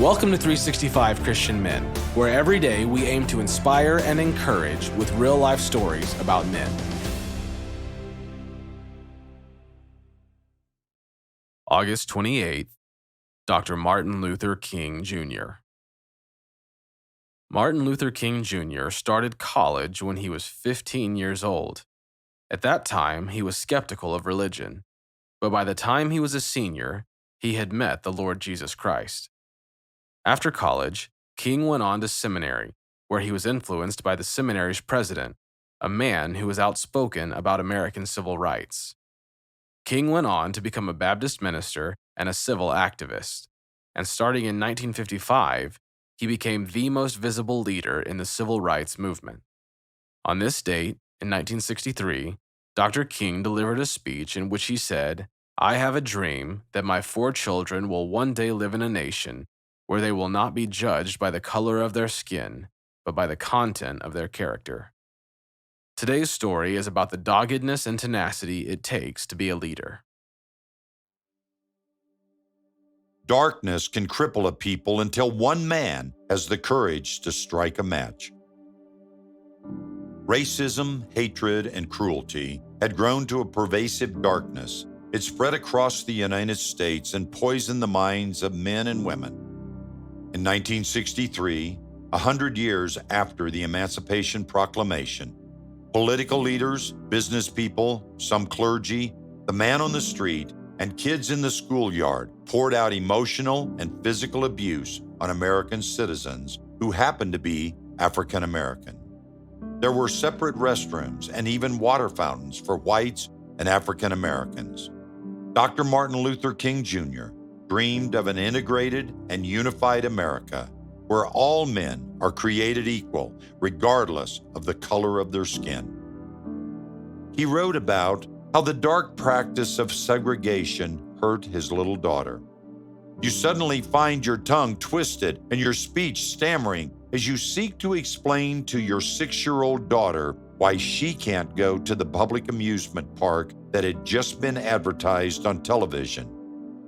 Welcome to 365 Christian Men, where every day we aim to inspire and encourage with real-life stories about men. August 28th, Dr. Martin Luther King Jr. Martin Luther King Jr. started college when he was 15 years old. At that time, he was skeptical of religion, but by the time he was a senior, he had met the Lord Jesus Christ. After college, King went on to seminary, where he was influenced by the seminary's president, a man who was outspoken about American civil rights. King went on to become a Baptist minister and a civil activist, and starting in 1955, he became the most visible leader in the civil rights movement. On this date, in 1963, Dr. King delivered a speech in which he said, "I have a dream that my 4 children will one day live in a nation where they will not be judged by the color of their skin, but by the content of their character." Today's story is about the doggedness and tenacity it takes to be a leader. Darkness can cripple a people until one man has the courage to strike a match. Racism, hatred, and cruelty had grown to a pervasive darkness. It spread across the United States and poisoned the minds of men and women. In 1963, 100 years after the Emancipation Proclamation, political leaders, business people, some clergy, the man on the street, and kids in the schoolyard poured out emotional and physical abuse on American citizens who happened to be African American. There were separate restrooms and even water fountains for whites and African Americans. Dr. Martin Luther King Jr. dreamed of an integrated and unified America where all men are created equal, regardless of the color of their skin. He wrote about how the dark practice of segregation hurt his little daughter. You suddenly find your tongue twisted and your speech stammering as you seek to explain to your 6-year-old daughter why she can't go to the public amusement park that had just been advertised on television,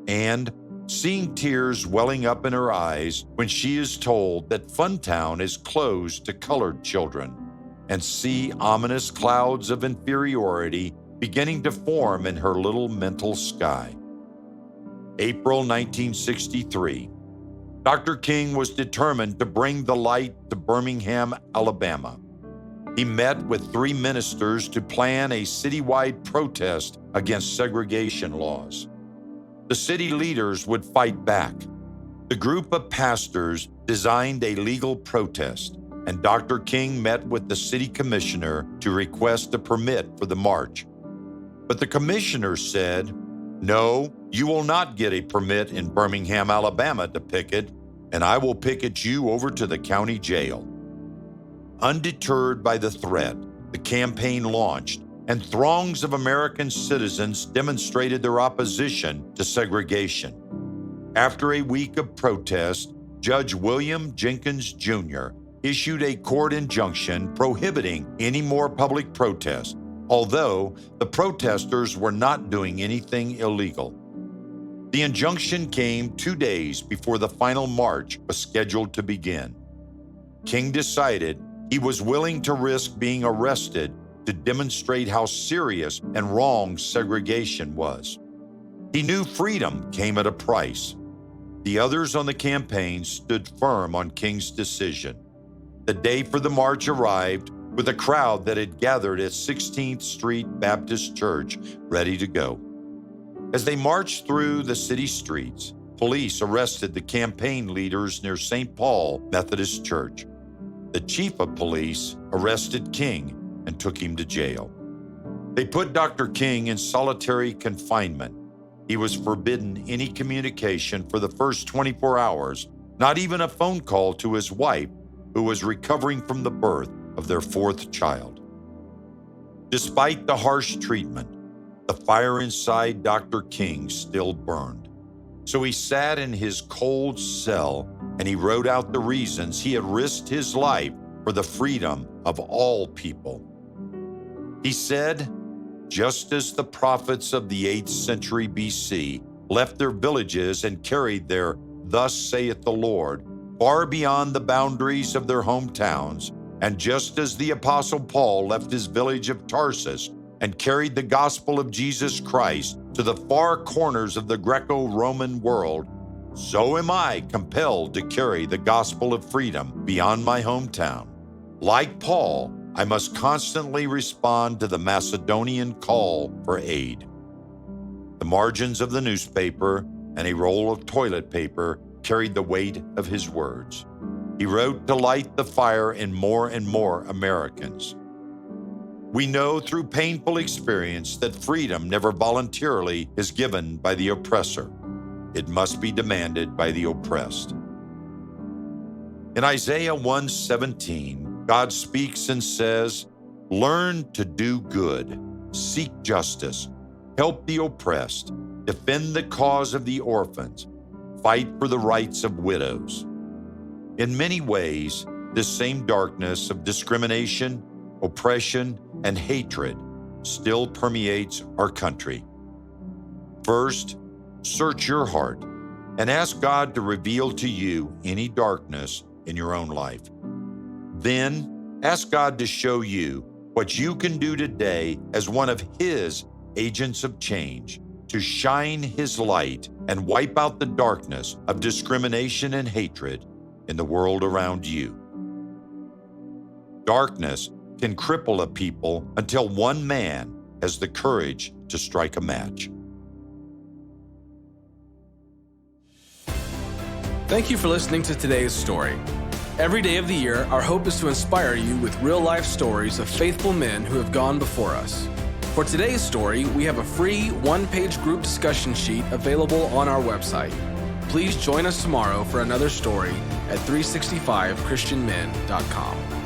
and seeing tears welling up in her eyes when she is told that Funtown is closed to colored children, and see ominous clouds of inferiority beginning to form in her little mental sky. April 1963. Dr. King was determined to bring the light to Birmingham, Alabama. He met with 3 ministers to plan a citywide protest against segregation laws. The city leaders would fight back. The group of pastors designed a legal protest, and Dr. King met with the city commissioner to request a permit for the march. But the commissioner said, "No, you will not get a permit in Birmingham, Alabama to picket, and I will picket you over to the county jail." Undeterred by the threat, the campaign launched, and throngs of American citizens demonstrated their opposition to segregation. After a week of protest, Judge William Jenkins Jr. issued a court injunction prohibiting any more public protest, although the protesters were not doing anything illegal. The injunction came 2 days before the final march was scheduled to begin. King decided he was willing to risk being arrested to demonstrate how serious and wrong segregation was. He knew freedom came at a price. The others on the campaign stood firm on King's decision. The day for the march arrived with a crowd that had gathered at 16th Street Baptist Church ready to go. As they marched through the city streets, police arrested the campaign leaders near St. Paul Methodist Church. The chief of police arrested King and took him to jail. They put Dr. King in solitary confinement. He was forbidden any communication for the first 24 hours, not even a phone call to his wife, who was recovering from the birth of their 4th child. Despite the harsh treatment, the fire inside Dr. King still burned. So he sat in his cold cell and he wrote out the reasons he had risked his life for the freedom of all people. He said, "Just as the prophets of the 8th century BC left their villages and carried their "Thus saith the Lord," far beyond the boundaries of their hometowns. And just as the Apostle Paul left his village of Tarsus and carried the gospel of Jesus Christ to the far corners of the Greco-Roman world, so am I compelled to carry the gospel of freedom beyond my hometown. Like Paul, I must constantly respond to the Macedonian call for aid. The margins of the newspaper and a roll of toilet paper carried the weight of his words. He wrote to light the fire in more and more Americans. We know through painful experience that freedom never voluntarily is given by the oppressor. It must be demanded by the oppressed. In Isaiah 1:17, God speaks and says, "Learn to do good, seek justice, help the oppressed, defend the cause of the orphans, fight for the rights of widows." In many ways, this same darkness of discrimination, oppression, and hatred still permeates our country. First, search your heart and ask God to reveal to you any darkness in your own life. Then, ask God to show you what you can do today as one of His agents of change to shine His light and wipe out the darkness of discrimination and hatred in the world around you. Darkness can cripple a people until one man has the courage to strike a match. Thank you for listening to today's story. Every day of the year, our hope is to inspire you with real-life stories of faithful men who have gone before us. For today's story, we have a free one-page group discussion sheet available on our website. Please join us tomorrow for another story at 365christianmen.com.